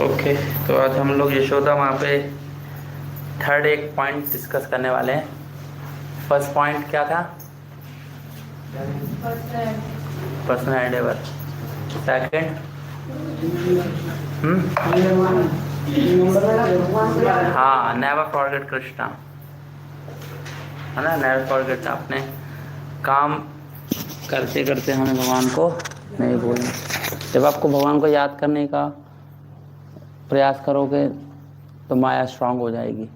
Okay, तो आज हम लोग यशोदा माँ पे थर्ड एक पॉइंट डिस्कस करने वाले हैं। फर्स्ट पॉइंट क्या था? Personal Endeavour. सेकंड हाँ, नेवर फॉरगेट कृष्णा, है ना। नेवर फॉरगेट, अपने काम करते करते हमें भगवान को नहीं भूलना। जब आपको भगवान को याद करने का प्रयास करोगे तो माया स्ट्रांग हो जाएगी।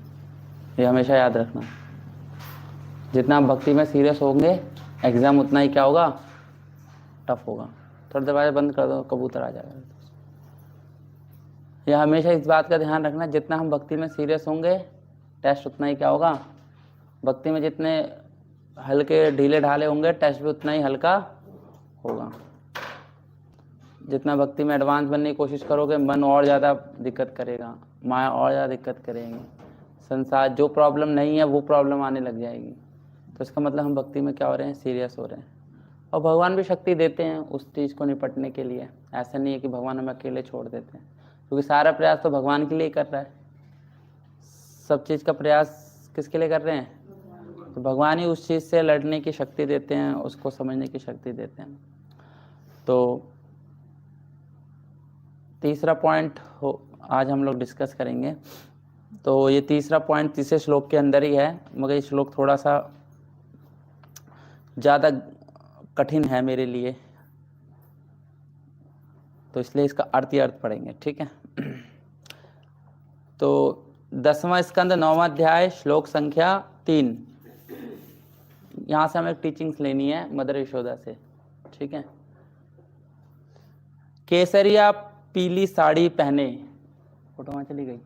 ये हमेशा याद रखना। जितना आप भक्ति में सीरियस होंगे, एग्जाम उतना ही क्या होगा, टफ होगा। थोड़ा दरवाजा बंद कर दो, कबूतर आ जाएगा। यह हमेशा इस बात का ध्यान रखना, जितना हम भक्ति में सीरियस होंगे, टेस्ट उतना ही क्या होगा। भक्ति में जितने हल्के ढीले ढाले होंगे, टेस्ट भी उतना ही हल्का होगा। जितना भक्ति में एडवांस बनने की कोशिश करोगे, मन और ज़्यादा दिक्कत करेगा, माया और ज़्यादा दिक्कत करेगी, संसार जो प्रॉब्लम नहीं है वो प्रॉब्लम आने लग जाएगी। तो इसका मतलब हम भक्ति में क्या हो रहे हैं, सीरियस हो रहे हैं। और भगवान भी शक्ति देते हैं उस चीज़ को निपटने के लिए। ऐसा नहीं है कि भगवान हमें अकेले छोड़ देते हैं, क्योंकि सारा प्रयास तो भगवान के लिए कर रहा है। सब चीज़ का प्रयास किसके लिए कर रहे हैं? तो भगवान ही उस चीज़ से लड़ने की शक्ति देते हैं, उसको समझने की शक्ति देते हैं। तो तीसरा पॉइंट आज हम लोग डिस्कस करेंगे। तो ये तीसरा पॉइंट तीसरे श्लोक के अंदर ही है, मगर ये श्लोक थोड़ा सा ज़्यादा कठिन है मेरे लिए, तो इसलिए इसका अर्थ ही अर्थ पढ़ेंगे, ठीक है। तो 10वां स्कंद 9वां अध्याय श्लोक संख्या 3। यहाँ से हमें टीचिंग्स लेनी है मदर यशोदा से, ठीक है। केसरिया पीली साड़ी पहने, फोटो वहाँ चली गई,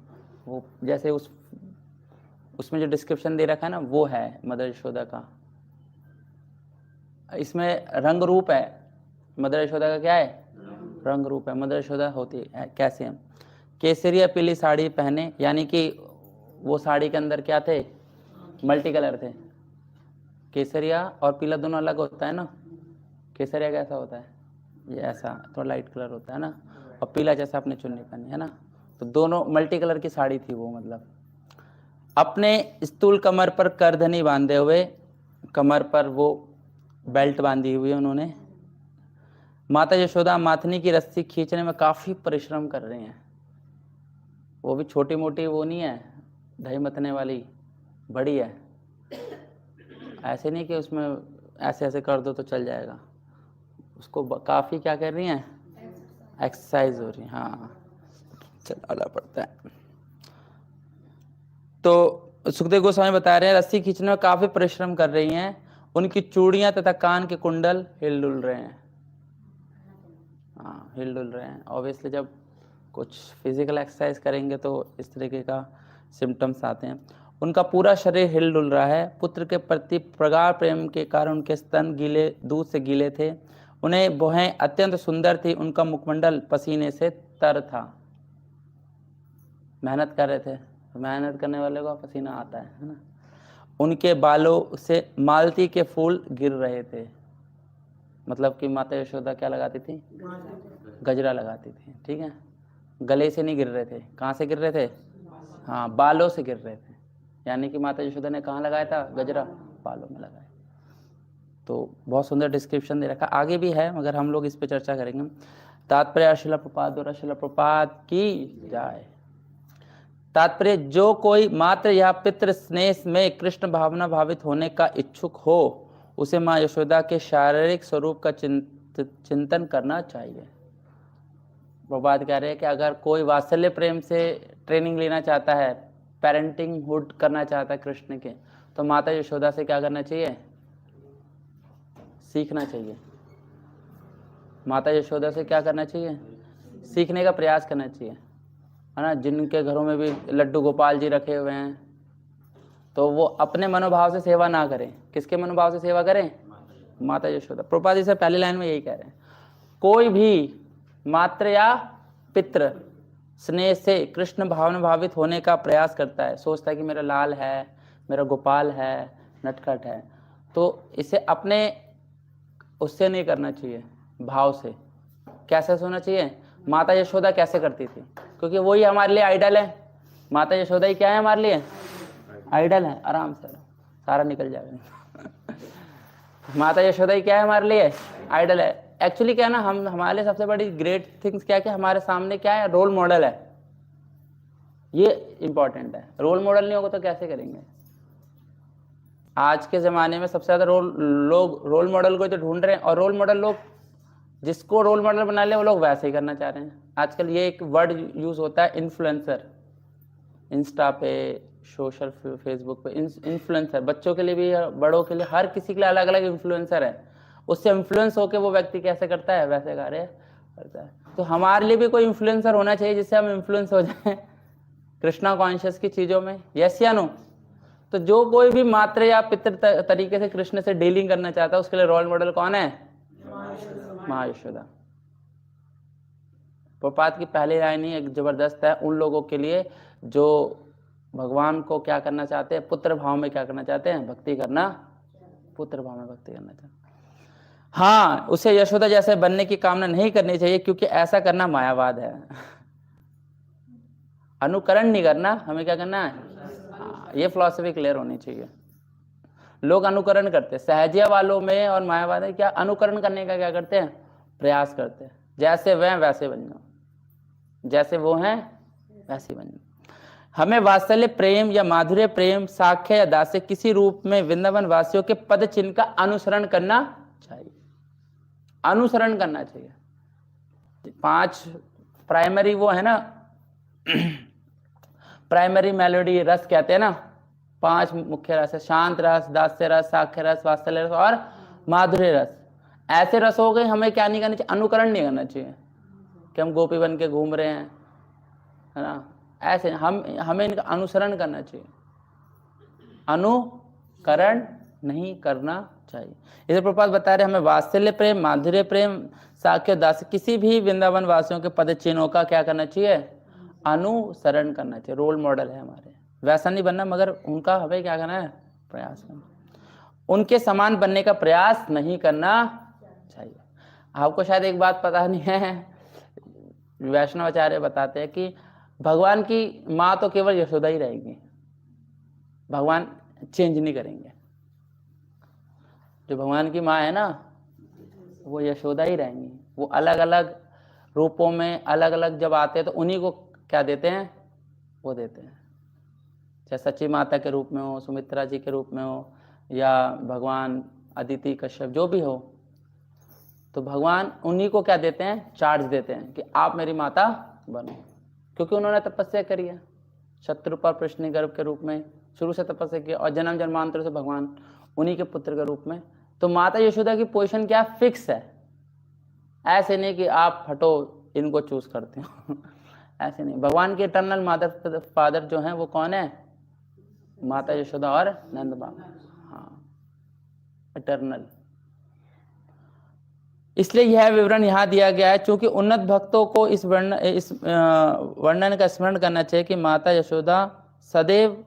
वो जैसे उसमें जो डिस्क्रिप्शन दे रखा है ना, वो है मदर यशोदा का। इसमें रंग रूप है। मदर यशोदा का क्या है? रंग रूप है। मदर यशोदा होती है कैसे हम? केसरिया पीली साड़ी पहने, यानी कि वो साड़ी के अंदर क्या थे? मल्टी कलर थे। केसरिया और पीला दोनों अलग होता है ना। केसरिया कैसा होता है? ये ऐसा थोड़ा लाइट कलर होता है ना, और पीला जैसा आपने चुन्नी पहनी है ना, तो दोनों मल्टी कलर की साड़ी थी वो। मतलब अपने स्थूल कमर पर करधनी बांधे हुए, कमर पर वो बेल्ट बांधी हुई है उन्होंने। माता यशोदा माथनी की रस्सी खींचने में काफ़ी परिश्रम कर रही हैं। वो भी छोटी मोटी वो नहीं है, दही मथने वाली, बड़ी है। ऐसे नहीं कि उसमें ऐसे ऐसे कर दो तो चल जाएगा, उसको काफ़ी क्या कर रही हैं, एक्सरसाइज हो रही है। हाँ, चलाना पड़ता है। तो सुखदेव गोस्वामी बता रहे हैं, रस्सी खींचने में काफ़ी परिश्रम कर रही हैं। उनकी चूड़ियाँ तथा कान के कुंडल हिल डुल रहे हैं। हाँ, हिल डुल रहे हैं। ऑब्वियसली जब कुछ फिजिकल एक्सरसाइज करेंगे तो इस तरीके का सिम्टम्स आते हैं। उनका पूरा शरीर हिल डुल रहा है। पुत्र के प्रति प्रगाढ़ प्रेम के कारण उनके स्तन गीले, दूध से गीले थे। उन्हें भौहें अत्यंत सुंदर थी। उनका मुखमंडल पसीने से तर था। मेहनत कर रहे थे, मेहनत करने वाले को पसीना आता है ना। उनके बालों से मालती के फूल गिर रहे थे। मतलब कि माता यशोदा क्या लगाती थी? गजरा लगाती थी, ठीक है। गले से नहीं गिर रहे थे। कहाँ से गिर रहे थे? हाँ, बालों से गिर रहे थे। यानी कि माता यशोदा ने कहाँ लगाया था गजरा? बालों में लगाया। तो बहुत सुंदर डिस्क्रिप्शन दे रखा, आगे भी है मगर हम लोग इस पे चर्चा करेंगे। तात्पर्य शिला प्रपात द्वारा शिला प्रपात की जाए। तात्पर्य, जो कोई मात्र या पितृ स्नेह में कृष्ण भावना भावित होने का इच्छुक हो, उसे माँ यशोदा के शारीरिक स्वरूप का चिंतन करना चाहिए। वो बात कह रहे हैं कि अगर कोई वात्सल्य प्रेम से ट्रेनिंग लेना चाहता है, पेरेंटिंग हुड करना चाहता है कृष्ण के, तो माता यशोदा से क्या करना चाहिए? सीखना चाहिए। माता यशोदा से क्या करना चाहिए? सीखने का प्रयास करना चाहिए, है ना। जिनके घरों में भी लड्डू गोपाल जी रखे हुए हैं, तो वो अपने मनोभाव से सेवा ना करें। किसके मनोभाव से सेवा करें? माता यशोदा। प्रभुपाद जी से पहली लाइन में यही कह रहे हैं, कोई भी मात्र या पितृ स्नेह से कृष्ण भावना भावित होने का प्रयास करता है, सोचता है कि मेरा लाल है, मेरा गोपाल है, नटखट है, तो इसे अपने उससे नहीं करना चाहिए, भाव से। कैसे होना चाहिए? माता यशोदा कैसे करती थी? क्योंकि वही हमारे लिए आइडल है। माता यशोदा ही क्या है हमारे लिए? आइडल है। आराम से सारा निकल जाएगा। माता यशोदा ही क्या है हमारे लिए? आइडल है। एक्चुअली क्या है ना, हम हमारे लिए सबसे बड़ी ग्रेट थिंग्स क्या है कि हमारे सामने क्या है? रोल मॉडल है। ये इंपॉर्टेंट है। रोल मॉडल नहीं होगा तो कैसे करेंगे? आज के ज़माने में सबसे ज़्यादा लोग रोल मॉडल को तो ढूंढ रहे हैं, और रोल मॉडल लोग जिसको रोल मॉडल बना ले वो लोग वैसे ही करना चाह रहे हैं। आजकल ये एक वर्ड यूज़ होता है इन्फ्लुएंसर, इंस्टा पे, सोशल फेसबुक पे इन्फ्लुएंसर, बच्चों के लिए भी बड़ों के लिए, हर किसी के लिए अलग अलग इन्फ्लुएंसर है। उससे इन्फ्लुएंस होकर वो व्यक्ति कैसे करता है वैसे कार्य करता है। तो हमारे लिए भी कोई इन्फ्लुएंसर होना चाहिए जिससे हम इन्फ्लुएंस हो जाएं कृष्णा कॉन्शियस की चीज़ों में। यस या नो? तो जो कोई भी मातृ या पितृ तरीके से कृष्ण से डीलिंग करना चाहता है उसके लिए रोल मॉडल कौन है? माँ यशोदा। प्रपात की पहली लाइन ही एक जबरदस्त है उन लोगों के लिए जो भगवान को क्या करना चाहते हैं? पुत्र भाव में क्या करना चाहते हैं? भक्ति करना, पुत्र भाव में भक्ति करना चाहते हैं। हाँ, उसे यशोदा जैसे बनने की कामना नहीं करनी चाहिए, क्योंकि ऐसा करना मायावाद है। अनुकरण नहीं करना, हमें क्या करना है? हाँ, ये फिलॉसफी क्लियर होनी चाहिए। लोग अनुकरण करते हैं, सहजिया वालों में और मायावाद में क्या अनुकरण करने का क्या करते हैं? प्रयास करते हैं। जैसे वह वैसे बन जाओ, जैसे वो हैं वैसे बन जाओ। हमें वात्सल्य प्रेम या माधुर्य प्रेम, साख्य या दास्य किसी रूप में वृंदावन वासियों के पद चिन्ह का अनुसरण करना चाहिए। अनुसरण करना चाहिए। 5 प्राइमरी वो है ना, प्राइमरी मेलोडी रस कहते हैं ना, 5 मुख्य रस है, शांत रस, दास्य रस, साख्य रस, वात्सल्य रस और माधुर्य रस। ऐसे रस हो गए, हमें क्या नहीं करना चाहिए? अनुकरण नहीं करना चाहिए कि हम गोपी बन के घूम रहे हैं, है ना। ऐसे हमें इनका अनुसरण करना चाहिए, अनुकरण नहीं करना चाहिए। इसे प्रपात बता रहे हमें वात्सल्य प्रेम, माधुर्य प्रेम, साख्य दास किसी भी वृंदावन वासियों के पद चिन्हों का क्या करना चाहिए? अनुसरण करना चाहिए। रोल मॉडल है हमारे, वैसा नहीं बनना मगर उनका हमें क्या करना है? प्रयास करना। उनके समान बनने का प्रयास नहीं करना चाहिए। आपको शायद एक बात पता नहीं है, वैष्णवाचार्य बताते हैं कि भगवान की माँ तो केवल यशोदा ही रहेगी, भगवान चेंज नहीं करेंगे। जो भगवान की माँ है ना वो यशोदा ही रहेंगी। वो अलग अलग रूपों में अलग अलग जब आते हैं तो उन्हीं को क्या देते हैं? वो देते हैं। चाहे सची माता के रूप में हो, सुमित्रा जी के रूप में हो, या भगवान अदिति कश्यप जो भी हो, तो भगवान उन्हीं को क्या देते हैं? चार्ज देते हैं कि आप मेरी माता बनो, क्योंकि उन्होंने तपस्या करी है शत्रुपा प्रश्न गर्भ के रूप में, शुरू से तपस्या की, और जन्म जन्मांतर से भगवान उन्हीं के पुत्र के रूप में। तो माता यशोदा की पोजीशन क्या फिक्स है, ऐसे नहीं कि आप हटो इनको चूज करते हो। ऐसे नहीं। भगवान के इटर्नल मदर फादर जो हैं वो कौन है? माता यशोदा और नंद बाबा। हाँ, इटर्नल। इसलिए यह विवरण यहाँ दिया गया है क्योंकि उन्नत भक्तों को इस वर्णन का स्मरण करना चाहिए कि माता यशोदा सदैव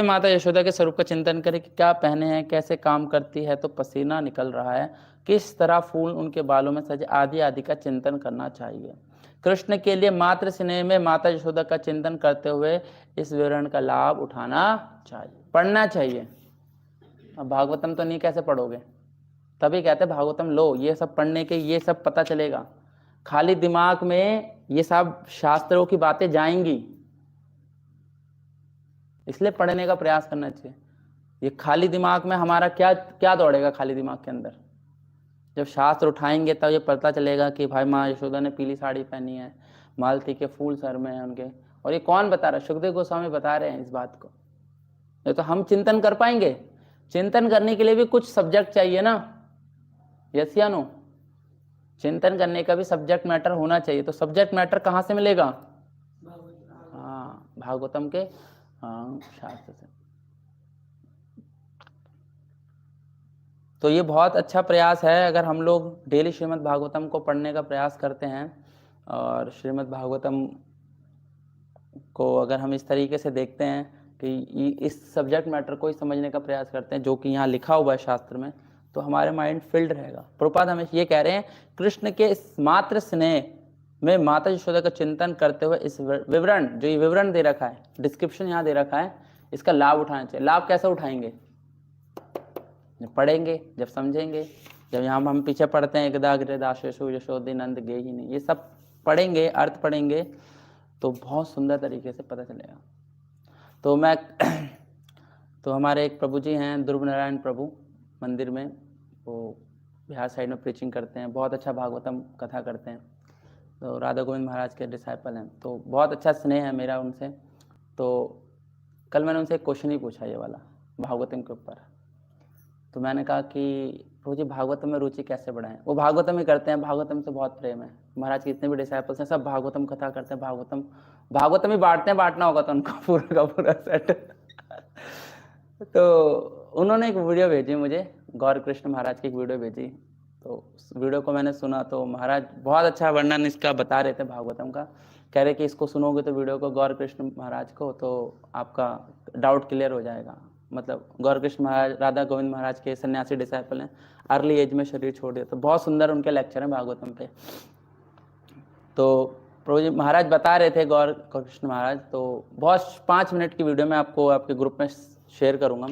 माता यशोदा के स्वरूप का चिंतन करें कि क्या पहने हैं, कैसे काम करती है, तो पसीना निकल रहा है, किस तरह फूल उनके बालों में सजे, आदि आदि का चिंतन करना चाहिए। कृष्ण के लिए मातृ स्नेह में माता यशोदा का चिंतन करते हुए इस विवरण का लाभ उठाना चाहिए, पढ़ना चाहिए। अब भागवतम तो नहीं कैसे पढ़ोगे, तभी कहते हैं भागवतम लो, ये सब पढ़ने के ये सब पता चलेगा। खाली दिमाग में ये सब शास्त्रों की बातें जाएंगी, इसलिए पढ़ने का प्रयास करना चाहिए। ये खाली दिमाग में हमारा क्या क्या दौड़ेगा खाली दिमाग के अंदर? जब शास्त्र उठाएंगे तब ये पता चलेगा कि भाई माँ यशोदा ने पीली साड़ी पहनी है, मालती के फूल सर में हैं उनके। और ये कौन बता रहा है? सुखदेव गोस्वामी बता रहे हैं इस बात को। ये तो हम चिंतन कर पाएंगे। चिंतन करने के लिए भी कुछ सब्जेक्ट चाहिए ना, यस या नो? चिंतन करने का भी सब्जेक्ट मैटर होना चाहिए। तो सब्जेक्ट मैटर कहाँ से मिलेगा? हाँ, भागवतम के शास्त्र से। तो ये बहुत अच्छा प्रयास है अगर हम लोग डेली श्रीमद् भागवतम को पढ़ने का प्रयास करते हैं, और श्रीमद् भागवतम को अगर हम इस तरीके से देखते हैं कि इस सब्जेक्ट मैटर को ही समझने का प्रयास करते हैं जो कि यहाँ लिखा हुआ है शास्त्र में, तो हमारे माइंड फिल्ड रहेगा। प्रभुपाद हमें ये कह रहे हैं कृष्ण के मात्र स्नेह में माता यशोदा का चिंतन करते हुए इस विवरण, जो ये विवरण दे रखा है, डिस्क्रिप्शन यहाँ दे रखा है, इसका लाभ उठाना चाहिए। लाभ कैसे उठाएंगे? जब पढ़ेंगे, जब समझेंगे, जब यहाँ हम पीछे पढ़ते हैं एकदा गृहदाशेषु यशोदे नंद गे ही नहीं, ये सब पढ़ेंगे, अर्थ पढ़ेंगे तो बहुत सुंदर तरीके से पता चलेगा। तो मैं तो हमारे एक प्रभु जी हैं, ध्रुव नारायण प्रभु, मंदिर में, वो बिहार साइड में प्रीचिंग करते हैं, बहुत अच्छा भागवतम कथा करते हैं, तो राधा गोविंद महाराज के डिसाइपल हैं, तो बहुत अच्छा स्नेह है मेरा उनसे। तो कल मैंने उनसे एक क्वेश्चन ही पूछा ये वाला भागवतम के ऊपर। तो मैंने कहा कि प्रभु जी भागवतम में रुचि कैसे बढ़ाएं? वो भागवतम ही करते हैं, भागवतम से बहुत प्रेम है, महाराज के जितने भी डिसाइपल्स हैं सब भागवतम कथा करते हैं, भागवतम ही बांटते हैं, बांटना होगा तो उनको पूरा का पूरा सेट। तो उन्होंने एक वीडियो भेजी मुझे, गौर कृष्ण महाराज की एक वीडियो भेजी, तो उस वीडियो को मैंने सुना तो महाराज बहुत अच्छा वर्णन इसका बता रहे थे भागवतम का, कह रहे कि इसको सुनोगे तो वीडियो को गौर कृष्ण महाराज को, तो आपका डाउट क्लियर हो जाएगा। मतलब गौर कृष्ण महाराज राधा गोविंद महाराज के सन्यासी डिसाइपल हैं, अर्ली एज में शरीर छोड़ दिया, तो बहुत सुंदर उनके लेक्चर हैं भागवतम पे। तो प्रभु जी महाराज बता रहे थे, गौर कृष्ण महाराज, तो बहुत 5 मिनट की वीडियो मैं आपको आपके ग्रुप में शेयर करूंगा।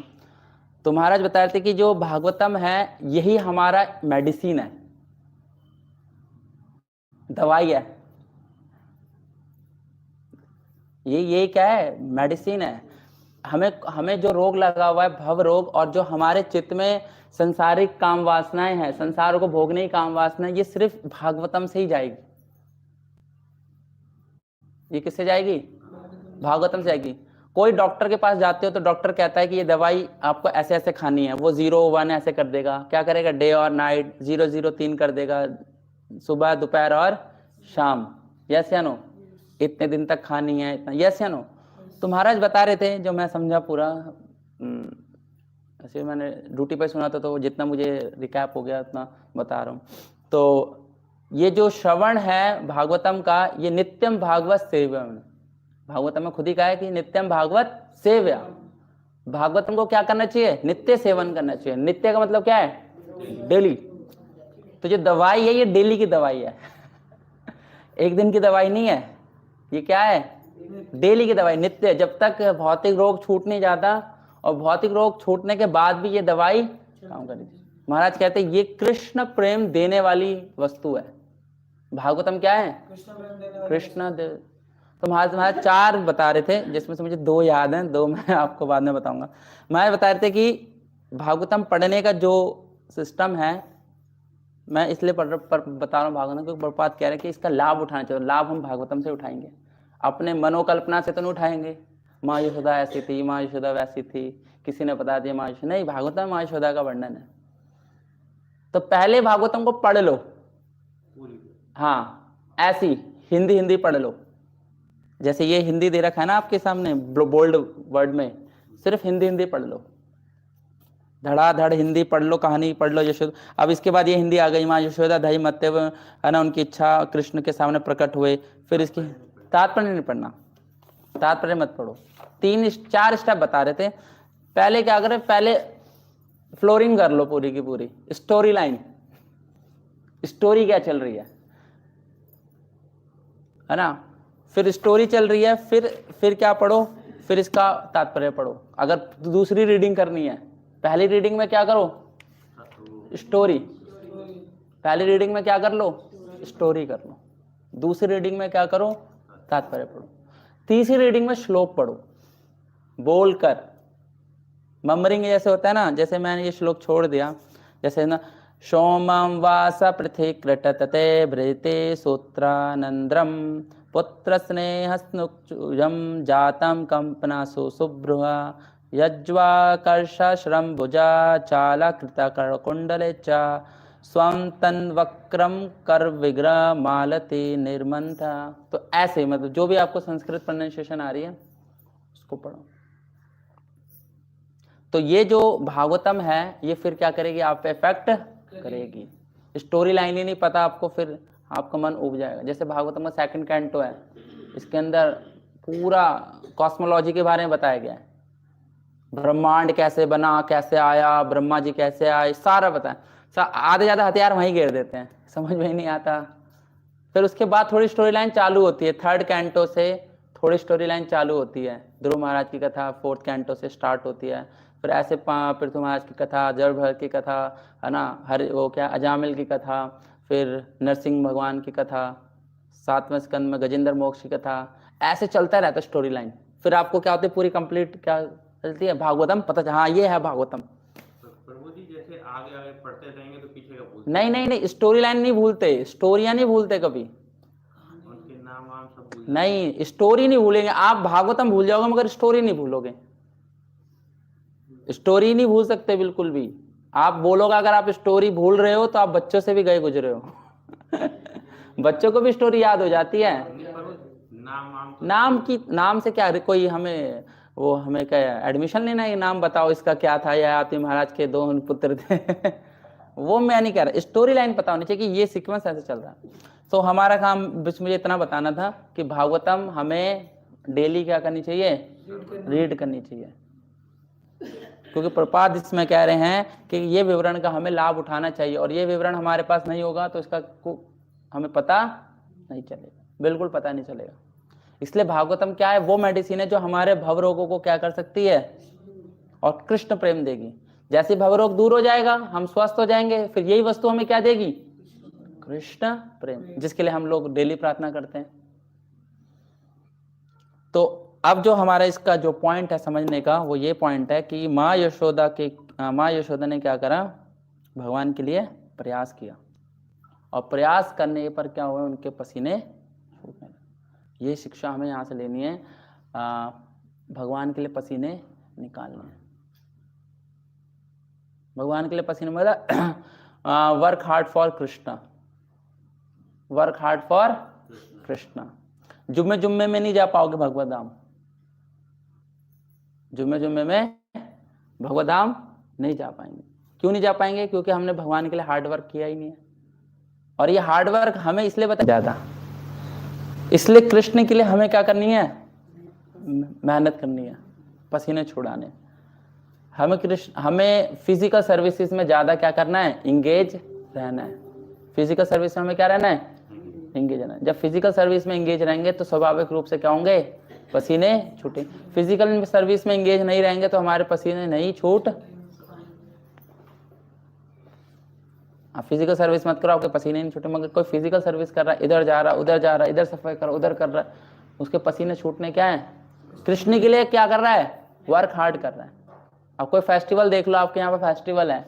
तो महाराज बता रहे थे कि जो भागवतम है यही हमारा मेडिसिन है, दवाई है, ये क्या है? मेडिसिन है। हमें जो रोग लगा हुआ है भव रोग, और जो हमारे चित्त में संसारिक काम वासनाएं हैं, संसार को भोगने की काम वासनाएं, ये सिर्फ भागवतम से ही जाएगी। ये किससे जाएगी? भागवतम से जाएगी। कोई डॉक्टर के पास जाते हो तो डॉक्टर कहता है कि ये दवाई आपको ऐसे ऐसे खानी है, वो 0-1 ऐसे कर देगा, क्या करेगा? डे और नाइट 0-0-3 कर देगा, सुबह दोपहर और शाम, यस या नो, इतने दिन तक खानी है, इतना, यस या नो। तो महाराज बता रहे थे, जो मैं समझा पूरा, ऐसे मैंने ड्यूटी पे सुना था तो जितना मुझे रिकैप हो गया उतना बता रहा हूँ। तो ये जो श्रवण है भागवतम का, ये नित्यम भागवत सेव्य, भागवतम में खुद ही कहा है कि नित्यम भागवत सेव्य। भागवतम को क्या करना चाहिए? नित्य सेवन करना चाहिए। नित्य का मतलब क्या है? डेली। तो जो दवाई है ये डेली की दवाई है, एक दिन की दवाई नहीं है, ये क्या है? डेली की दवाई, नित्य। जब तक भौतिक रोग छूट नहीं जाता, और भौतिक रोग छूटने के बाद भी ये दवाई काम करेगी। महाराज कहते हैं ये कृष्ण प्रेम देने वाली वस्तु है। भागवतम क्या है? कृष्ण। तो महाराज 4 बता रहे थे, जिसमें से मुझे 2 याद हैं, 2 मैं आपको बाद में बताऊंगा। महाराज बता रहे थे कि भागवतम पढ़ने का जो सिस्टम है, मैं इसलिए बता रहा हूँ भागवतम, क्योंकि प्रभुपाद कह रहे हैं कि इसका लाभ उठाना चाहिए। लाभ हम भागवतम से उठाएंगे, अपने मनोकल्पना से तो नहीं उठाएंगे। माँ यशोदा ऐसी थी, माँ यशोदा वैसी थी, किसी ने बता दिया माँ यशोदा, नहीं, भागवतम माँ यशोदा का वर्णन है। तो पहले भागवतम को पढ़ लो, हाँ, ऐसी हिंदी पढ़ लो, जैसे ये हिंदी दे रखा है ना आपके सामने बोल्ड वर्ड में, सिर्फ हिंदी पढ़ लो, धड़ाधड़ हिंदी पढ़ लो, कहानी पढ़ लो यशोदा। अब इसके बाद ये हिंदी आ गई, माँ यशोदा दही मत्ते है ना, उनकी इच्छा कृष्ण के सामने प्रकट हुए। फिर इसकी तात्पर्य नहीं पढ़ना, तात्पर्य मत पढ़ो। 3-4 स्टेप बता रहे थे। पहले क्या करें? पहले फ्लोरिंग कर लो पूरी की पूरी, स्टोरी लाइन, स्टोरी क्या चल रही है ना। फिर स्टोरी चल रही है, फिर क्या पढ़ो? फिर इसका तात्पर्य पढ़ो। अगर दूसरी रीडिंग करनी है, पहली रीडिंग में क्या करो? स्टोरी। पहली रीडिंग में क्या कर लो? स्टोरी कर लो। दूसरी रीडिंग में क्या करो? तात्पर्य पढ़ो। तीसरी रीडिंग में श्लोक पढ़ो, बोलकर, ममरिंग जैसे होता है ना, जैसे मैंने ये श्लोक छोड़ दिया, जैसे ना, सोमं वास पृथि कृटतते भृते सूत्रानंद्रम पुत्र स्नेह स्नुजम जातम कंपनासु सुभ्रुहा यज्वाकर्षश्रम भुजा चाला कृता कर कुंडले चा स्वम तन वक्रम कर विग्रह मालती निर्मंथा। तो ऐसे, मतलब जो भी आपको संस्कृत प्रोनाउंसिएशन आ रही है उसको पढ़ो। तो ये जो भागवतम है ये फिर क्या करेगी? आप पे इफेक्ट करेगी। स्टोरी लाइन ही नहीं पता आपको, फिर आपका मन उब जाएगा। जैसे भागवतम का 2nd कैंटो है, इसके अंदर पूरा कॉस्मोलॉजी के बारे में बताया गया है, ब्रह्मांड कैसे बना, कैसे आया, ब्रह्मा जी कैसे आए, सारा बताया। आधे ज्यादा हथियार वहीं घेर देते हैं, समझ में ही नहीं आता फिर उसके बाद थोड़ी स्टोरी लाइन चालू होती है, थर्ड कैंटो से थोड़ी स्टोरी लाइन चालू होती है। ध्रुव महाराज की कथा फोर्थ कैंटो से स्टार्ट होती है। फिर ऐसे पृथु महाराज की कथा, जड़भर की कथा, है ना, वो क्या अजामिल की कथा, फिर नरसिंह भगवान की कथा, 7वें स्कंद में गजेंद्र मोक्ष की कथा, ऐसे चलता रहता स्टोरी लाइन। फिर आपको क्या होती है, पूरी कंप्लीट क्या चलती है, भागवतम पता, हाँ ये है भागवतम। प्रभु जी जैसे आगे आगे पढ़ते रहेंगे तो पीछे का भूलते नहीं नहीं नहीं, स्टोरी लाइन नहीं भूलते, स्टोरियां नहीं भूलते कभी, उनके नाम वाम सब भूल नहीं स्टोरी नहीं भूलेंगे आप। भागवतम भूल जाओगे मगर स्टोरी नहीं भूलोगे, स्टोरी नहीं भूल सकते बिल्कुल भी। आप बोलोगे अगर आप स्टोरी भूल रहे हो तो आप बच्चों से भी गए गुजरे हो बच्चों को भी स्टोरी याद हो जाती है। नाम से क्या, कोई हमें वो हमें क्या एडमिशन लेना है, नाम बताओ इसका क्या था, या आप महाराज के 2 पुत्र थे वो मैं नहीं कह रहा, स्टोरी लाइन पता होनी चाहिए कि ये सीक्वेंस ऐसे चल रहा है। तो हमारा काम बस मुझे इतना बताना था कि भागवतम हमें डेली क्या करनी चाहिए, रीड करनी चाहिए, क्योंकि प्रपाद इसमें कह रहे हैं कि ये विवरण का हमें लाभ उठाना चाहिए, और ये विवरण हमारे पास नहीं होगा तो इसका हमें पता नहीं चलेगा, बिल्कुल पता नहीं चलेगा। इसलिए भागवतम क्या है, वो मेडिसिन है जो हमारे भव रोगों को क्या कर सकती है और कृष्ण प्रेम देगी। जैसे भव रोग दूर हो जाएगा हम स्वस्थ हो जाएंगे, फिर यही वस्तु हमें क्या देगी, कृष्ण प्रेम, जिसके लिए हम लोग डेली प्रार्थना करते हैं। तो अब जो हमारा इसका जो पॉइंट है समझने का, वो ये पॉइंट है कि माँ यशोदा ने क्या करा, भगवान के लिए प्रयास किया, और प्रयास करने पर क्या हुआ, उनके पसीने छूटने लगे। ये शिक्षा हमें यहाँ से लेनी है, भगवान के लिए पसीने निकालने हैं। भगवान के लिए पसीने मतलब work hard for Krishna, work hard for Krishna. जुम्मे जुम्मे में नहीं जा पाओगे भगवत धाम, जुम्मे जुम्मे में भगवत धाम नहीं जा पाएंगे। क्यों नहीं जा पाएंगे, क्योंकि हमने भगवान के लिए हार्ड वर्क किया ही नहीं है। और ये हार्ड वर्क हमें इसलिए बताया जाता, इसलिए कृष्ण के लिए हमें क्या करनी है, मेहनत करनी है, पसीने छुड़ाने। हमें फिजिकल सर्विसेज में ज्यादा क्या करना है, इंगेज रहना है। फिजिकल सर्विस में हमें क्या रहना है, इंगेज रहना है। जब फिजिकल सर्विस में इंगेज रहेंगे तो स्वाभाविक रूप से क्या होंगे, पसीने छूटे। फिजिकल सर्विस में इंगेज नहीं रहेंगे तो हमारे पसीने नहीं छूट। आप फिजिकल सर्विस मत करो, आपके पसीने नहीं छूटे, मगर कोई फिजिकल सर्विस कर रहा है, इधर जा रहा है उधर जा रहा है, इधर सफाई कर उधर कर रहा है, उसके पसीने छूटने क्या है, कृष्ण के लिए क्या कर रहा है, वर्क हार्ड कर रहा है। अब कोई फेस्टिवल देख लो, आपके यहाँ पे फेस्टिवल है,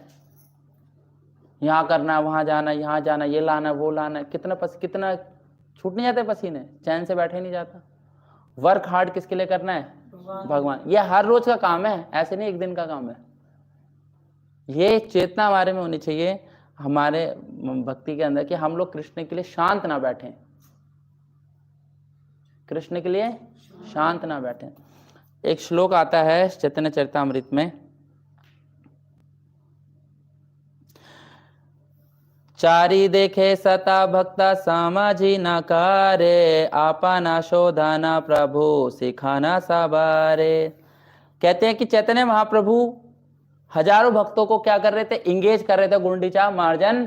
यहाँ करना है वहां जाना, यहाँ जाना, ये लाना वो लाना, कितना छूट नहीं जाते पसीने, चैन से बैठे नहीं जाता। वर्क हार्ड किसके लिए करना है, भगवान। ये हर रोज का काम है, ऐसे नहीं एक दिन का काम है। ये चेतना हमारे में होनी चाहिए, हमारे भक्ति के अंदर, कि हम लोग कृष्ण के लिए शांत ना बैठे, कृष्ण के लिए शांत ना बैठे। एक श्लोक आता है चैतन्य चरितामृत में, चारी देखे सता भक्ता समाजी नकारे, आपा ना शोधाना प्रभु सिखाना सबारे। कहते हैं कि चैतन्य महाप्रभु हजारों भक्तों को क्या कर रहे थे, इंगेज कर रहे थे गुंडीचा मार्जन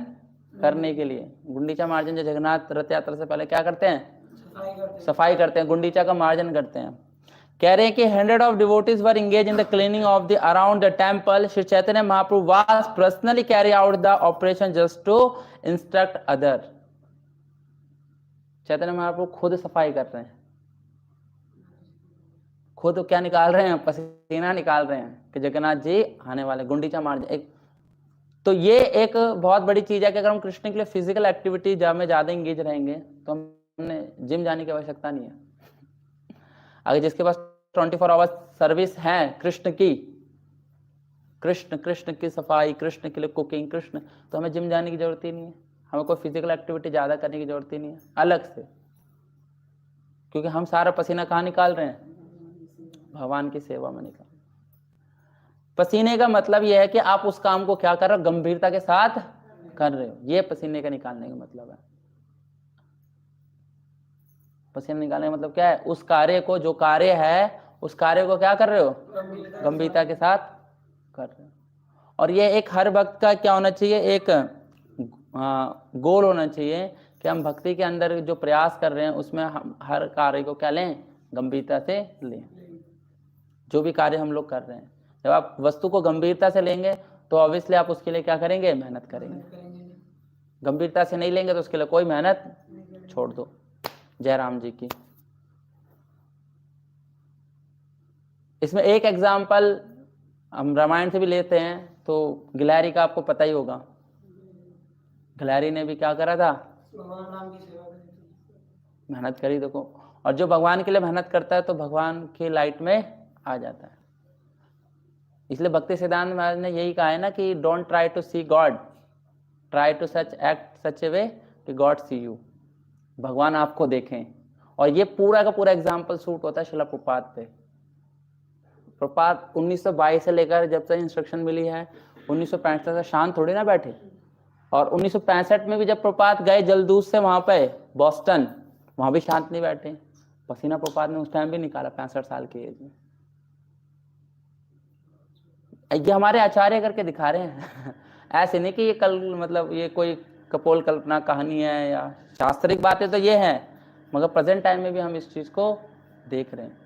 करने के लिए। गुंडीचा मार्जन जो जगन्नाथ रथ यात्रा से पहले क्या करते हैं, सफाई करते हैं, गुंडीचा का मार्जन करते हैं। कह रहे हैं कि 100 of devotees were engaged in the cleaning of the around the temple. Shri Chaitanya Mahaprabhu was personally carry out the operation just to instruct other. Chaitanya Mahaprabhu खुद सफाई कर रहे हैं, खुद क्या निकाल रहे हैं, पसीना निकाल रहे हैं कि जगन्नाथ जी आने वाले, गुंडीचा मार्जन। एक तो ये एक बहुत बड़ी चीज है कि अगर हम कृष्ण के लिए फिजिकल एक्टिविटी में ज्यादा इंगेज रहेंगे तो हमने जिम जाने की आवश्यकता नहीं है। अगर जिसके पास 24 आवर्स सर्विस है कृष्ण की, कृष्ण की सफाई, कृष्ण के लिए कुकिंग, कृष्ण, तो हमें जिम जाने की जरूरत ही नहीं है, हमें कोई फिजिकल एक्टिविटी ज्यादा करने की जरूरत ही नहीं है अलग से, क्योंकि हम सारा पसीना कहाँ निकाल रहे हैं, भगवान की सेवा में निकाल। पसीने का मतलब यह है कि आप उस काम को क्या कर रहे हो, गंभीरता के साथ कर रहे हो, ये पसीने का निकालने का मतलब है। पसीना निकालने का मतलब क्या है, उस कार्य को, जो कार्य है उस कार्य को क्या कर रहे हो, गंभीरता के साथ कर रहे हो। और ये एक हर भक्त का क्या होना चाहिए, एक गोल होना चाहिए कि हम भक्ति के अंदर जो प्रयास कर रहे हैं उसमें हम हर कार्य को क्या लें, गंभीरता से लें। जो भी कार्य हम लोग कर रहे हैं, जब आप वस्तु को गंभीरता से लेंगे तो ऑब्वियसली आप उसके लिए क्या करेंगे, मेहनत करेंगे। गंभीरता से नहीं लेंगे तो उसके लिए कोई मेहनत छोड़ दो। जय राम जी की। इसमें एक एग्जाम्पल हम रामायण से भी लेते हैं, तो गिलहरी का आपको पता ही होगा। गिलहरी ने भी क्या करा था, भगवान राम की सेवा करी थी, मेहनत करी। देखो, और जो भगवान के लिए मेहनत करता है तो भगवान की लाइट में आ जाता है। इसलिए भक्ति सिद्धांत महाराज ने यही कहा है ना कि don't try to see God, try to such act such a way कि गॉड सी यू। भगवान आपको देखें। और ये पूरा का पूरा एग्जाम्पल सूट होता है शिला प्रभुपाद पे। प्रभुपाद 1922 से लेकर जब तक इंस्ट्रक्शन मिली है 1965 तक शांत थोड़ी ना बैठे। और 1965 में भी जब प्रभुपाद गए जलदूत से वहां पे बॉस्टन, वहां भी शांत नहीं बैठे। पसीना प्रभुपाद ने उस टाइम भी निकाला 65 साल की एज में। ये हमारे आचार्य करके दिखा रहे हैं। ऐसे नहीं कि ये कल मतलब ये कोई कपोल कल्पना कहानी है या शास्त्रिक बातें तो ये है, मगर प्रेजेंट टाइम में भी हम इस चीज को देख रहे हैं।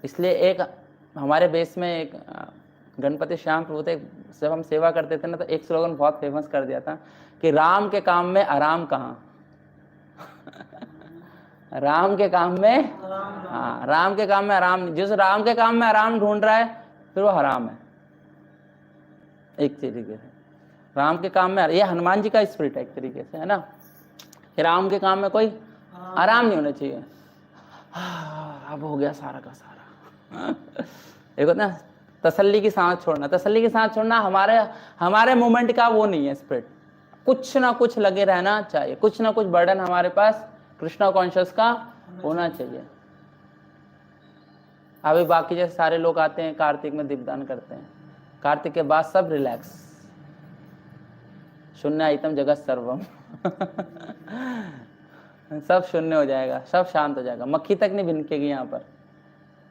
इसलिए एक हमारे बेस में एक गणपति श्याम प्रभु थे, जब हम सेवा करते थे ना तो एक स्लोगन बहुत फेमस कर दिया था कि राम के काम में आराम कहाँ। राम के काम में, हाँ, राम के काम में आराम। जिस राम के काम में आराम ढूंढ रहा है फिर वो हराम है। एक तरीके से राम के काम में, ये हनुमान जी का स्पिरिट है एक तरीके से, है ना, कि राम के काम में कोई आराम नहीं होना चाहिए। अब हो गया सारा का सारा। देखो ना, तसल्ली की सांस छोड़ना, तसल्ली की सांस छोड़ना हमारे मोमेंट का वो नहीं है स्पिरिट। कुछ ना कुछ लगे रहना चाहिए, कुछ ना कुछ बर्डन हमारे पास कृष्णा कॉन्शियस का होना चाहिए। अभी बाकी जैसे सारे लोग आते हैं कार्तिक में दीपदान करते हैं, कार्तिक के बाद सब रिलैक्स, शून्य आइतम जगत सर्वम। सब शून्य हो जाएगा, सब शांत हो जाएगा, मक्खी तक नहीं भिनकेगी यहाँ पर।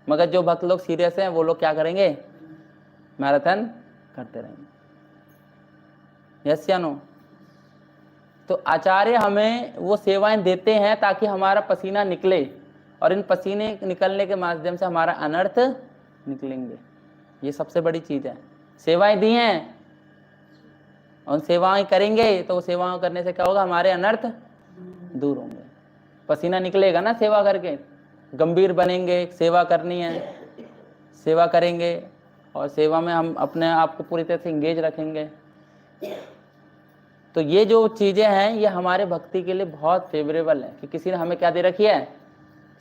मगर जो भक्त लोग सीरियस हैं वो लोग क्या करेंगे, मैराथन करते रहेंगे। यस या नो? तो आचार्य हमें वो सेवाएं देते हैं ताकि हमारा पसीना निकले, और इन पसीने निकलने के माध्यम से हमारा अनर्थ निकलेंगे। ये सबसे बड़ी चीज है। सेवाएं दी हैं और सेवाएं करेंगे तो सेवाएं करने से क्या होगा, हमारे अनर्थ दूर होंगे। पसीना निकलेगा ना सेवा करके, गंभीर बनेंगे, सेवा करनी है, सेवा करेंगे और सेवा में हम अपने आप को पूरी तरह से इंगेज रखेंगे। तो ये जो चीजें हैं ये हमारे भक्ति के लिए बहुत फेवरेबल है कि किसी ने हमें क्या दे रखी है,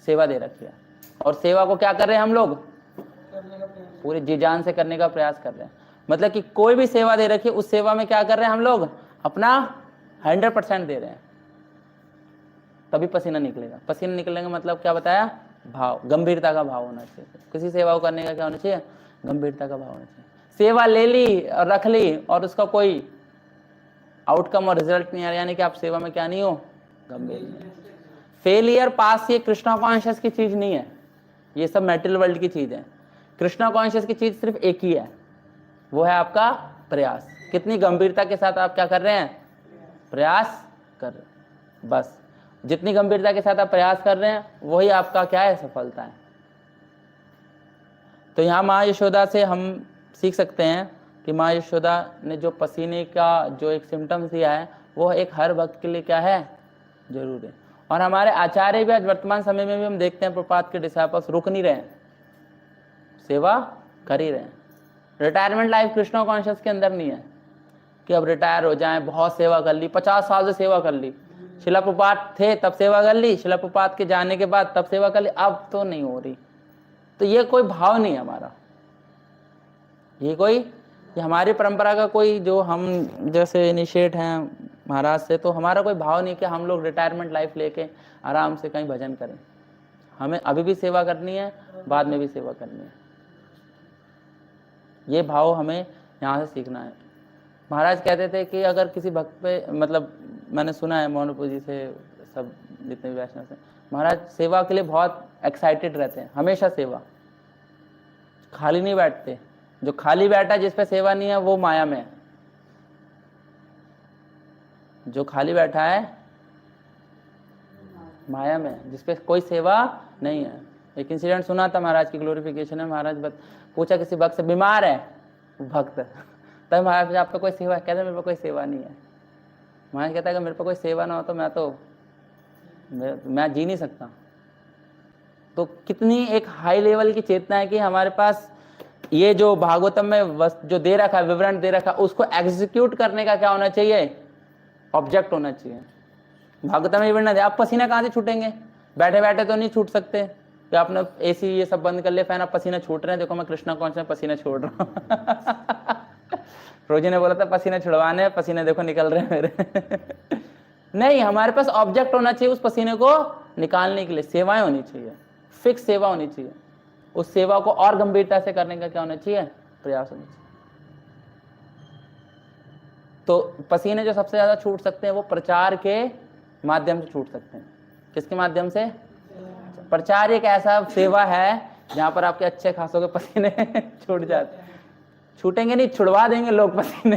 सेवा दे रखी है। और सेवा को क्या कर रहे हैं हम लोग, पूरे जी जान से करने का प्रयास कर रहे हैं। मतलब कि कोई भी सेवा दे रखी है उस सेवा में क्या कर रहे हैं हम लोग, अपना 100% दे रहे हैं, तभी पसीना निकलेगा। पसीना निकलने का मतलब क्या बताया, भाव, गंभीरता का भाव होना चाहिए। किसी सेवा को करने का क्या होना चाहिए, गंभीरता का भाव होना चाहिए। सेवा ले ली और रख ली और उसका कोई आउटकम और रिजल्ट नहीं आ रहा, यानी कि आप सेवा में क्या नहीं हो, गंभीर नहीं। फेलियर पास ये कृष्णा कॉन्शियस की चीज नहीं है, ये सब मेटेरियल वर्ल्ड की चीज है। कृष्णा कॉन्शियस की चीज सिर्फ एक ही है, वो है आपका प्रयास। कितनी गंभीरता के साथ आप क्या कर रहे हैं, प्रयास कर रहे हैं। बस जितनी गंभीरता के साथ आप प्रयास कर रहे हैं वही आपका क्या है, सफलता है। तो यहाँ माँ यशोदा से हम सीख सकते हैं कि माँ यशोदा ने जो पसीने का जो एक सिम्टम्स दिया है वो एक हर भक्त के लिए क्या है, जरूर है। और हमारे आचार्य भी आज वर्तमान समय में भी हम देखते हैं प्रपात के डिसाइपल्स रुक नहीं रहे हैं, सेवा कर ही रहे हैं। रिटायरमेंट लाइफ कृष्णा कॉन्शियस के अंदर नहीं है कि अब रिटायर हो जाएं, बहुत सेवा कर ली, 50 साल से सेवा कर ली। शिला प्रपात थे तब सेवा कर ली, शिला प्रपात के जाने के बाद तब सेवा कर ली, अब तो नहीं हो रही। तो ये कोई भाव नहीं है हमारा, ये हमारी परंपरा का कोई, जो हम जैसे इनिशिएट हैं महाराज से, तो हमारा कोई भाव नहीं कि हम लोग रिटायरमेंट लाइफ लेके आराम से कहीं भजन करें। हमें अभी भी सेवा करनी है, बाद में भी सेवा करनी है। ये भाव हमें यहाँ से सीखना है। महाराज कहते थे कि अगर किसी भक्त पे, मतलब मैंने सुना है मौनपुर जी से, सब जितने भी वैष्णव से, महाराज सेवा के लिए बहुत एक्साइटेड रहते हैं, हमेशा सेवा, खाली नहीं बैठते। जो खाली बैठा जिस पे सेवा नहीं है वो माया में है। जो खाली बैठा है माया में, जिसपे कोई सेवा नहीं है। एक इंसिडेंट सुना था महाराज की ग्लोरिफिकेशन में, महाराज पूछा किसी भक्त से, बीमार है भक्त, तब महाराज आप पे कोई सेवा है? कहते मेरे पे कोई सेवा नहीं है। महाराज कहता है कि मेरे पे कोई सेवा ना हो तो मैं जी नहीं सकता। तो कितनी एक हाई लेवल की चेतना है कि हमारे पास ये जो भागवतम में जो दे रखा है, विवरण दे रखा है, उसको एग्जीक्यूट करने का क्या होना चाहिए? ऑब्जेक्ट होना चाहिए। भागवतम में विवरण दे, आप पसीना कहाँ से छूटेंगे? बैठे बैठे तो नहीं छूट सकते कि आपने एसी ये सब बंद कर लिया, फैन, आप पसीना छूट रहे हैं, देखो मैं कृष्णा कौन सा पसीना छोड़ रहा हूँ। रोजी ने बोला था पसीना छुड़वाने, पसीने देखो निकल रहे हैं मेरे। नहीं, हमारे पास ऑब्जेक्ट होना चाहिए उस पसीने को निकालने के लिए। सेवाएं होनी चाहिए, फिक्स सेवा होनी चाहिए। उस सेवा को और गंभीरता से करने का क्या होना चाहिए? प्रयास होना चाहिए। तो पसीने जो सबसे ज्यादा छूट सकते हैं वो प्रचार के माध्यम से छूट सकते हैं। किसके माध्यम से? प्रचार एक ऐसा सेवा है जहां पर आपके अच्छे खासों के पसीने छूट जाते हैं। छूटेंगे नहीं, छुड़वा देंगे लोग पसीने।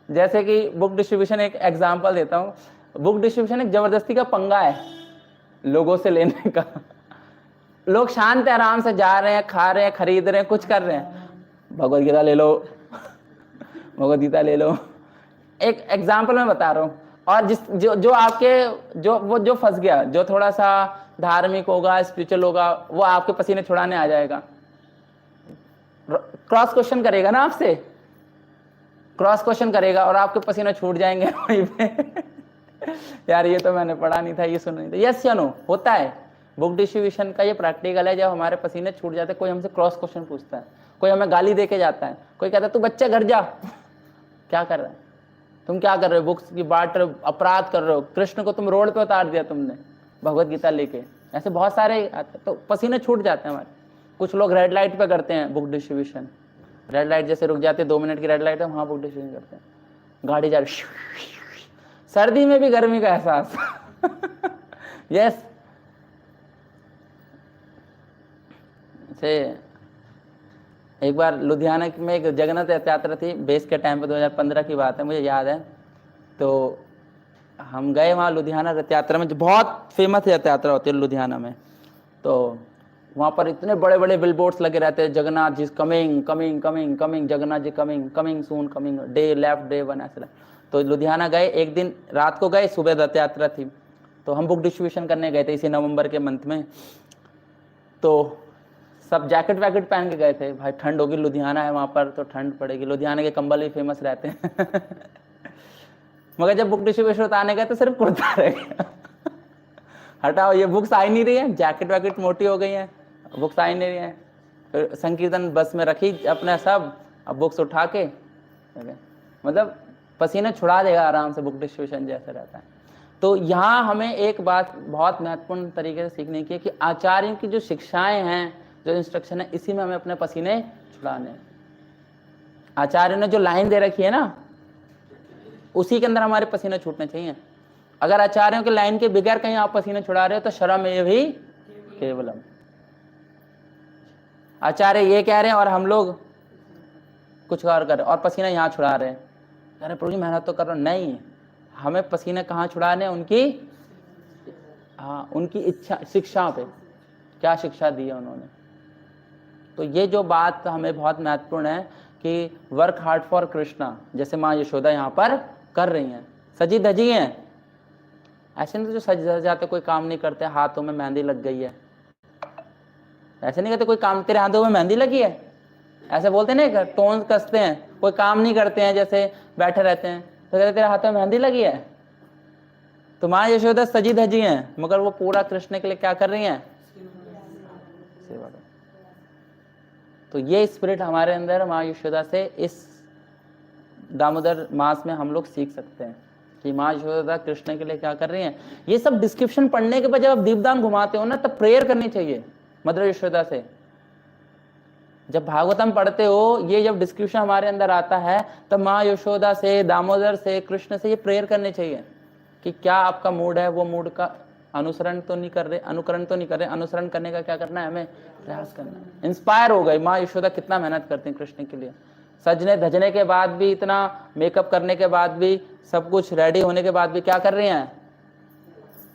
जैसे कि बुक डिस्ट्रीब्यूशन, एक एग्जांपल देता हूं। बुक डिस्ट्रीब्यूशन एक जबरदस्ती का पंगा है लोगों से लेने का। लोग शांत है, आराम से जा रहे हैं, खा रहे हैं, खरीद रहे हैं, कुछ कर रहे हैं, भगवद गीता ले लो, भगवद गीता ले लो। एक एग्जांपल मैं बता रहा हूँ। और जो आपके जो फंस गया, जो थोड़ा सा धार्मिक होगा, स्पिरिचुअल होगा, वो आपके पसीने छुड़ाने आ जाएगा। क्रॉस क्वेश्चन करेगा ना आपसे, क्रॉस क्वेश्चन करेगा और आपके पसीने छूट जाएंगे वहीं पे। यार ये तो मैंने पढ़ा नहीं था, ये सुना नहीं था। यस या नो? होता है। बुक डिस्ट्रीब्यूशन का ये प्रैक्टिकल है। जब हमारे पसीने छूट जाते हैं, कोई हमसे क्रॉस क्वेश्चन पूछता है, कोई हमें गाली दे के जाता है, कोई कहता है तू बच्चा घर जा। क्या कर रहा है? तुम क्या कर रहे हो? बुक्स की बांट रहे हो, अपराध कर रहे हो, कृष्ण को तुम रोड पे उतार दिया तुमने भगवत गीता लेके। ऐसे बहुत सारे आते, तो पसीने छूट जाते हैं हमारे। कुछ लोग रेड लाइट पे करते हैं बुक डिस्ट्रीब्यूशन। रेड लाइट जैसे रुक जाते, 2 मिनट की रेड लाइट है, वहां बुक डिस्ट्रीब्यूशन करते हैं। गाड़ी जा रही, सर्दी में भी गर्मी का एहसास। यस। से एक बार लुधियाना में एक जगन्नाथ रथ यात्रा थी, बेस के टाइम पे 2015 की बात है, मुझे याद है। तो हम गए वहाँ लुधियाना रथ यात्रा में, जो बहुत फेमस रथ यात्रा होती है लुधियाना में। तो वहाँ पर इतने बड़े बड़े बिलबोर्ड्स लगे रहते हैं, Jagannath ji coming coming coming coming, Jagannath ji coming coming soon coming, day left day 1 ऐसा। तो लुधियाना गए, एक दिन रात को गए, सुबह रथ यात्रा थी। तो हम बुक डिस्ट्रीब्यूशन करने गए थे इसी नवंबर के मंथ में। तो सब जैकेट वैकेट पहन के गए थे। भाई ठंड होगी, लुधियाना है, वहाँ पर तो ठंड पड़ेगी। लुधियाना के कंबल भी फेमस रहते हैं। मगर जब बुक डिस्ट्रीब्यूशन उतारने गए तो सिर्फ कुर्ता रह गया। हटाओ, ये बुक्स आ ही नहीं रही है, जैकेट वैकेट मोटी हो गई है, बुक्स आ ही नहीं रही है। फिर संकीर्तन बस में रखी अपने सब, अब बुक्स उठा के, मतलब पसीने छुड़ा देगा आराम से, बुक डिस्ट्रीब्यूशन जैसे रहता है। तो यहाँ हमें एक बात बहुत महत्वपूर्ण तरीके से सीखने की है कि आचार्यों की जो शिक्षाएं हैं, जो इंस्ट्रक्शन है, इसी में हमें अपने पसीने छुड़ाने। आचार्य ने जो लाइन दे रखी है ना, उसी के अंदर हमारे पसीने छूटने चाहिए। अगर आचार्यों के लाइन के बगैर कहीं आप पसीने छुड़ा रहे हो तो शर्म ये भी केवलम। आचार्य ये कह रहे हैं और हम लोग कुछ और कर रहे हैं, और पसीना यहाँ छुड़ा रहे हैं। अरे प्रभु जी मेहनत तो कर रहा हूं। नहीं, हमें पसीने कहाँ छुड़ाने? उनकी इच्छा, शिक्षा पे। क्या शिक्षा दी है उन्होंने? तो ये जो बात हमें बहुत महत्वपूर्ण है कि वर्क हार्ड फॉर कृष्णा, जैसे माँ यशोदा यहाँ पर कर रही हैं, सजी धजी हैं। ऐसे नहीं तो जो सज धज जाते कोई काम नहीं करते, हाथों में मेहंदी लग गई है, ऐसे नहीं कहते कोई काम, तेरे हाथों में मेहंदी लगी है, ऐसे बोलते नहीं, टोन कसते हैं, कोई काम नहीं करते हैं, जैसे बैठे रहते हैं, तो कहते तेरे हाथों में मेहंदी लगी है। तो माँ यशोदा सजी धजी हैं, मगर वो पूरा कृष्ण के लिए क्या कर रही हैं? सेवा कर। तो ये स्पिरिट हमारे अंदर माँ यशोदा से इस दामोदर मास में हम लोग सीख सकते हैं कि माँ यशोदा कृष्ण के लिए क्या कर रही हैं। ये सब डिस्क्रिप्शन पढ़ने के बाद जब आप दीपदान घुमाते हो ना, तब प्रेयर करनी चाहिए मदर यशोदा से। जब भागवतम पढ़ते हो, ये जब डिस्क्रिप्शन हमारे अंदर आता है, तब माँ यशोदा से, दामोदर से, कृष्ण से ये प्रेयर करनी चाहिए कि क्या आपका मूड है, वो मूड का अनुसरण तो नहीं कर रहे, अनुकरण तो नहीं कर रहे, अनुसरण करने का क्या करना है, हमें प्रयास करना है। इंस्पायर हो गई माँ यशोदा, कितना मेहनत करती हैं कृष्ण के लिए। सजने धजने के बाद भी, इतना मेकअप करने के बाद भी, सब कुछ रेडी होने के बाद भी क्या कर रही हैं?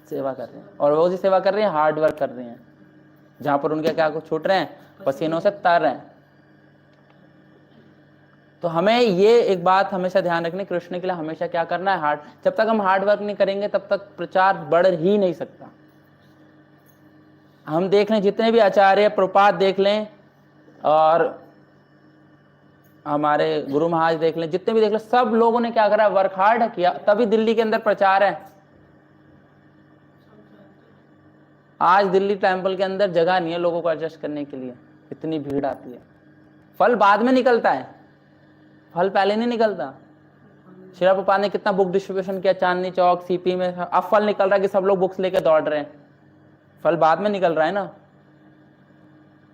सेवा कर रही हैं। और वो सी सेवा कर रही हैं, हार्ड वर्क कर रही हैं, जहां पर उनके क्या कुछ छूट रहे हैं, पसीनों से तर रहे हैं। तो हमें ये एक बात हमेशा ध्यान रखनी, कृष्ण के लिए हमेशा क्या करना है? हार्ड। जब तक हम हार्ड वर्क नहीं करेंगे तब तक प्रचार बढ़ ही नहीं सकता। हम देख लें, जितने भी आचार्य प्रपात देख लें और हमारे गुरु महाराज देख लें, जितने भी देख लें, सब लोगों ने क्या करा? वर्क हार्ड किया, तभी दिल्ली के अंदर प्रचार है। आज दिल्ली टेम्पल के अंदर जगह नहीं है लोगों को एडजस्ट करने के लिए, इतनी भीड़ आती है। फल बाद में निकलता है, फल पहले नहीं निकलता। श्री प्रभुपाद ने कितना बुक डिस्ट्रीब्यूशन किया चांदनी चौक, सीपी में, अब फल निकल रहा है कि सब लोग बुक्स लेके दौड़ रहे हैं। फल बाद में निकल रहा है ना।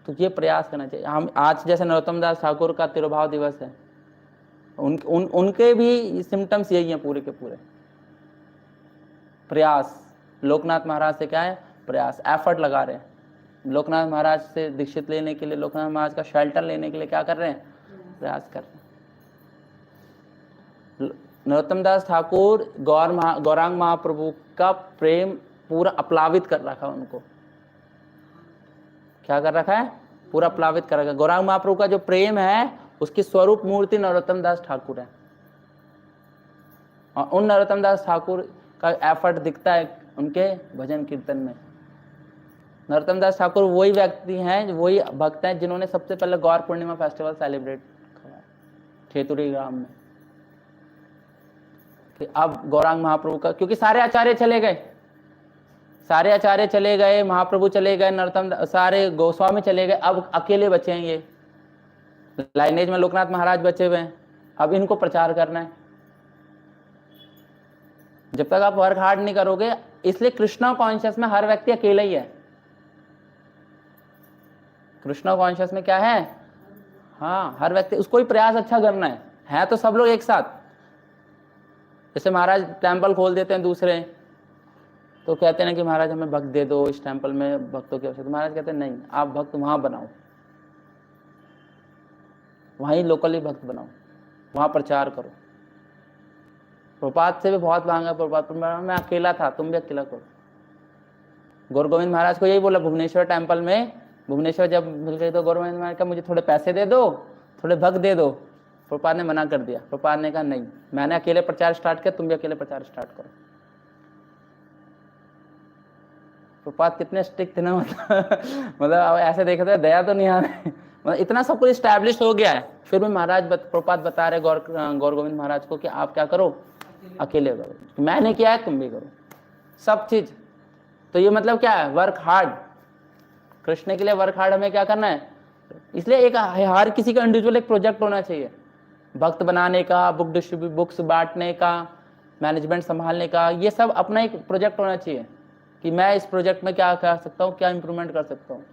तो ये प्रयास करना चाहिए। हम आज जैसे नरोत्तम दास ठाकुर का तिरुभाव दिवस है, उनके भी सिम्टम्स यही हैं पूरे के पूरे। प्रयास, लोकनाथ महाराज से क्या है? प्रयास, एफर्ट लगा रहे हैं। लोकनाथ महाराज से दीक्षित लेने के लिए, लोकनाथ महाराज का शेल्टर लेने के लिए क्या कर रहे हैं? प्रयास कर रहे हैं। नरोत्तम दास ठाकुर गौरांग महाप्रभु का प्रेम पूरा अपलावित कर रखा है उनको। क्या कर रखा है? पूरा प्लावित कर रखा है। गौरांग महाप्रभु का जो प्रेम है उसकी स्वरूप मूर्ति नरोत्तम दास ठाकुर है। और उन नरोत्तम दास ठाकुर का एफर्ट दिखता है उनके भजन कीर्तन में। नरोत्तम दास ठाकुर वही व्यक्ति हैं, वही भक्त हैं जिन्होंने सबसे पहले गौर पूर्णिमा फेस्टिवल सेलिब्रेट किया खेतुरी ग्राम में। कि अब गौरांग महाप्रभु का, क्योंकि सारे आचार्य चले गए, महाप्रभु चले गए, नरोत्तम सारे गोस्वामी चले गए, अब अकेले बचे हैं ये लाइनेज में। लोकनाथ महाराज बचे हुए हैं, अब इनको प्रचार करना है। जब तक आप वर्क हार्ड नहीं करोगे, इसलिए कृष्णा कॉन्शियस में हर व्यक्ति अकेला ही है। कृष्णा कॉन्शियस में क्या है? हाँ, हर व्यक्ति, उसको ही प्रयास अच्छा करना है तो सब लोग एक साथ। जैसे महाराज टेम्पल खोल देते हैं दूसरे, तो कहते हैं ना कि महाराज हमें भक्त दे दो, इस टेम्पल में भक्तों की आवश्यकता। महाराज कहते हैं नहीं, आप भक्त वहां बनाओ, वहीं लोकली भक्त बनाओ, वहां प्रचार करो। प्रपात से भी बहुत मांगा, प्रपात मैं अकेला था, तुम भी अकेला करो। गौर गोविंद महाराज को यही बोला भुवनेश्वर टेम्पल में। भुवनेश्वर जब मिल गए तो गौर गोविंद महाराज का मुझे थोड़े पैसे दे दो, थोड़े भक्त दे दो। प्रपात ने मना कर दिया। प्रपात ने कहा नहीं, मैंने अकेले प्रचार स्टार्ट किया, तुम भी अकेले प्रचार स्टार्ट करो। प्रपात कितने स्ट्रिक्ट थे ना, मतलब ऐसे देखे तो दया तो नहीं आ रही, मतलब इतना सब कुछ स्टैब्लिश हो गया है, फिर भी महाराज प्रपात बता रहे गौर गोविंद महाराज को कि आप क्या करो? अकेले करो। मैंने किया है, तुम भी करो सब चीज। तो ये मतलब क्या है? Work hard. कृष्ण के लिए वर्क हार्ड हमें क्या करना है? इसलिए एक हर किसी का इंडिविजुअल एक प्रोजेक्ट होना चाहिए, भक्त बनाने का, बुक्स बांटने का, मैनेजमेंट संभालने का, ये सब अपना एक प्रोजेक्ट होना चाहिए कि मैं इस प्रोजेक्ट में क्या कर सकता हूँ, क्या इंप्रूवमेंट कर सकता हूँ।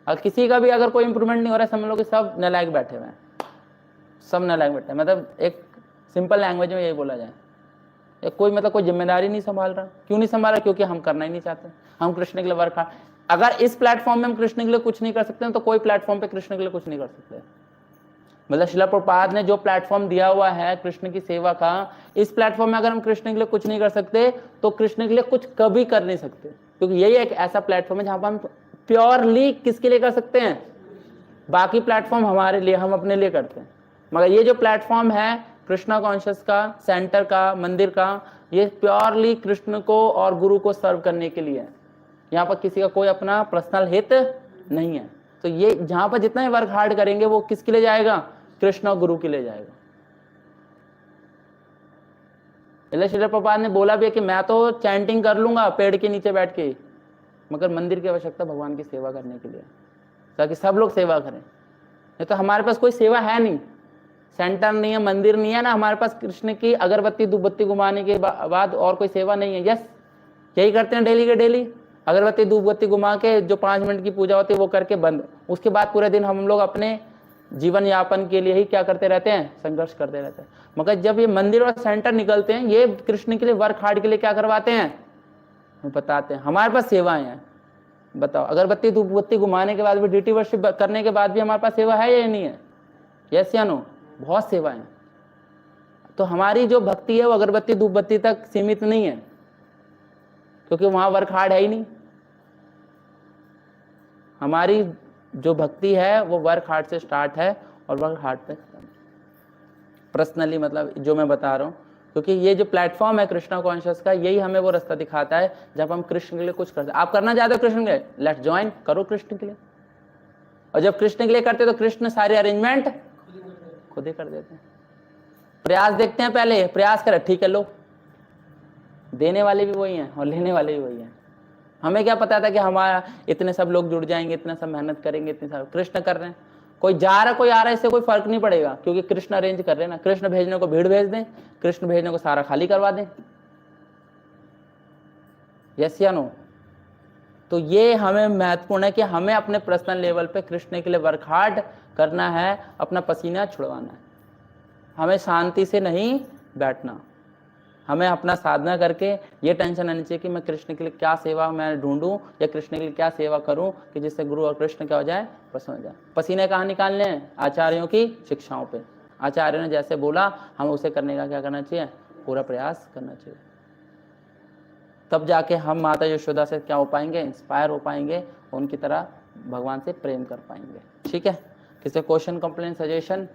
और किसी का भी अगर कोई इंप्रूवमेंट नहीं हो रहा है, समझ लो कि सब नालायक बैठे हुए हैं, सब नालायक बैठे हैं। मतलब एक सिंपल लैंग्वेज में यही बोला जाए, कोई मतलब कोई जिम्मेदारी नहीं संभाल रहा। क्यों नहीं संभाल रहा? क्योंकि हम करना ही नहीं चाहते। हम कृष्ण के लिए वर्क हार्ड, अगर इस प्लेटफॉर्म में हम कृष्ण के लिए कुछ नहीं कर सकते हैं तो कोई प्लेटफॉर्म पे कृष्ण के लिए कुछ नहीं कर सकते। मतलब श्रील प्रभुपाद ने जो प्लेटफॉर्म दिया हुआ है कृष्ण की सेवा का, इस प्लेटफॉर्म में अगर हम कृष्ण के लिए कुछ नहीं कर सकते तो कृष्ण के लिए कुछ कभी कर नहीं सकते, क्योंकि यही एक ऐसा प्लेटफॉर्म है जहां पर हम प्योरली किसके लिए कर सकते हैं? बाकी प्लेटफॉर्म हमारे लिए, हम अपने लिए करते हैं, मगर ये जो प्लेटफॉर्म है कृष्णा कॉन्शियस का, सेंटर का, मंदिर का, ये प्योरली कृष्ण को और गुरु को सर्व करने के लिए है। यहाँ पर किसी का कोई अपना पर्सनल हित नहीं है। तो ये जहां पर जितना ही वर्क हार्ड करेंगे वो किसके लिए जाएगा? कृष्ण और गुरु के लिए जाएगा। इसलिए श्रील प्रभुपाद ने बोला भी है कि मैं तो चैंटिंग कर लूंगा पेड़ के नीचे बैठ के, मगर मंदिर की आवश्यकता भगवान की सेवा करने के लिए, ताकि सब लोग सेवा करें। नहीं तो हमारे पास कोई सेवा है नहीं, सेंटर नहीं है, मंदिर नहीं है ना, हमारे पास कृष्ण की अगरबत्ती धूपबत्ती घुमाने के बाद और कोई सेवा नहीं है। यस, यही करते हैं डेली के डेली, अगरबत्ती धूपबत्ती घुमा के जो 5 मिनट की पूजा होती है वो करके बंद। उसके बाद पूरे दिन हम लोग अपने जीवन यापन के लिए ही क्या करते रहते हैं? संघर्ष करते रहते हैं। मगर जब ये मंदिर और सेंटर निकलते हैं, ये कृष्ण के लिए वर्क हार्ड के लिए क्या करवाते हैं? बताते हैं। हमारे पास सेवाएं हैं, बताओ, अगरबत्ती धूपबत्ती घुमाने के बाद भी, ड्यूटी वर्शिप करने के बाद भी हमारे पास सेवा है या नहीं है? यस या नो? बहुत सेवाएं। तो हमारी जो भक्ति है वो अगरबत्ती धूप बत्ती तक सीमित नहीं है, क्योंकि वहां वर्क हार्ड है ही नहीं। हमारी जो भक्ति है वो वर्क हार्ड से स्टार्ट है और वर्क हार्ड पे पर्सनली, मतलब जो मैं बता रहा हूँ, क्योंकि ये जो प्लेटफॉर्म है कृष्णा कॉन्शियस का, यही हमें वो रास्ता दिखाता है जब हम कृष्ण के लिए कुछ करते हैं। आप करना चाहते हो कृष्ण के लिए, लेट्स ज्वाइन, करो कृष्ण के लिए। और जब कृष्ण के लिए करते तो कृष्ण सारे अरेंजमेंट खुद ही कर देते हैं। प्रयास देखते हैं पहले, प्रयास करें, ठीक है लो, देने वाले भी वही हैं और लेने वाले भी वही हैं। हमें क्या पता था कि हमारा इतने सब लोग जुड़ जाएंगे, इतना सब मेहनत करेंगे, इतने सब कृष्ण कर रहे हैं। कोई जा रहा कोई आ रहा है, इससे कोई फर्क नहीं पड़ेगा, क्योंकि कृष्ण अरेंज कर रहे हैं ना। कृष्ण भेजने को भीड़ भेज दें, कृष्ण भेजने को सारा खाली करवा दें, यस या नो। तो ये हमें महत्वपूर्ण है कि हमें अपने पर्सनल लेवल पे कृष्ण के लिए वर्क हार्ड करना है, अपना पसीना छुड़वाना है। हमें शांति से नहीं बैठना, हमें अपना साधना करके ये टेंशन आनी चाहिए कि मैं कृष्ण के लिए क्या सेवा मैं ढूंढूं या कृष्ण के लिए क्या सेवा करूं कि जिससे गुरु और कृष्ण क्या हो जाए, प्रसन्न हो जाए। पसीने कहाँ निकालने हैं? आचार्यों की शिक्षाओं पे। आचार्यों ने जैसे बोला हम उसे करने का क्या करना चाहिए, पूरा प्रयास करना चाहिए। तब जाके हम माता यशोदा से क्या हो पाएंगे, इंस्पायर हो पाएंगे, उनकी तरह भगवान से प्रेम कर पाएंगे। ठीक है, किसी क्वेश्चन, कंप्लेन, सजेशन?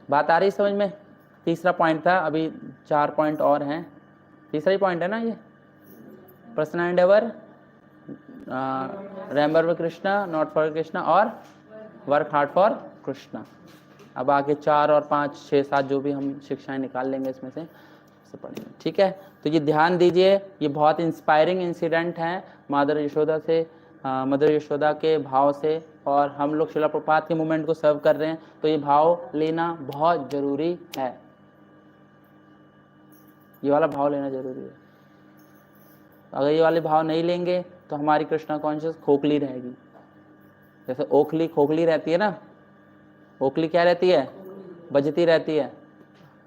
बात आ रही समझ में? तीसरा पॉइंट था, अभी 4 पॉइंट और हैं। तीसरा ही पॉइंट है ना ये, personal endeavour, remember with Krishna, not for Krishna और वर्क हार्ड फॉर कृष्णा। अब आगे 4 और 5, 6, 7 जो भी हम शिक्षाएं निकाल लेंगे इसमें से पढ़ेंगे। ठीक है, तो ये ध्यान दीजिए, ये बहुत इंस्पायरिंग इंसिडेंट है मदर यशोदा से, मदर यशोदा के भाव से, और हम लोग शिला प्रभुपाद के मूवमेंट को सर्व कर रहे हैं, तो ये भाव लेना बहुत जरूरी है। ये वाला भाव लेना जरूरी है। अगर ये वाले भाव नहीं लेंगे तो हमारी कृष्णा कॉन्शियस खोखली रहेगी। जैसे ओखली खोखली रहती है ना, ओखली क्या रहती है, बजती रहती है।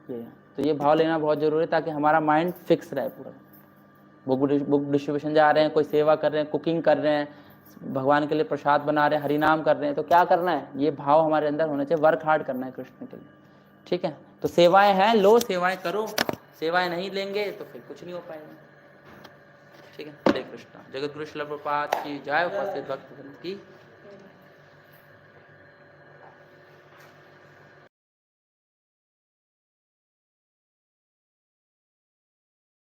तो ये भाव लेना बहुत जरूरी है ताकि हमारा माइंड फिक्स रहे पूरा। बुक डिस्ट्रीब्यूशन जा रहे हैं, कोई सेवा कर रहे हैं, कुकिंग कर रहे हैं, भगवान के लिए प्रसाद बना रहे हैं, हरिनाम कर रहे हैं, तो क्या करना है, ये भाव हमारे अंदर होना चाहिए, वर्क हार्ड करना है कृष्ण के लिए। ठीक है, तो सेवाएं हैं, लो सेवाएं करो, सेवाएं नहीं लेंगे तो फिर कुछ नहीं हो पाएगा। ठीक है, हरे कृष्णा। जगत गुरु शिला प्रभुपाद की जय, उपस्थित भक्त की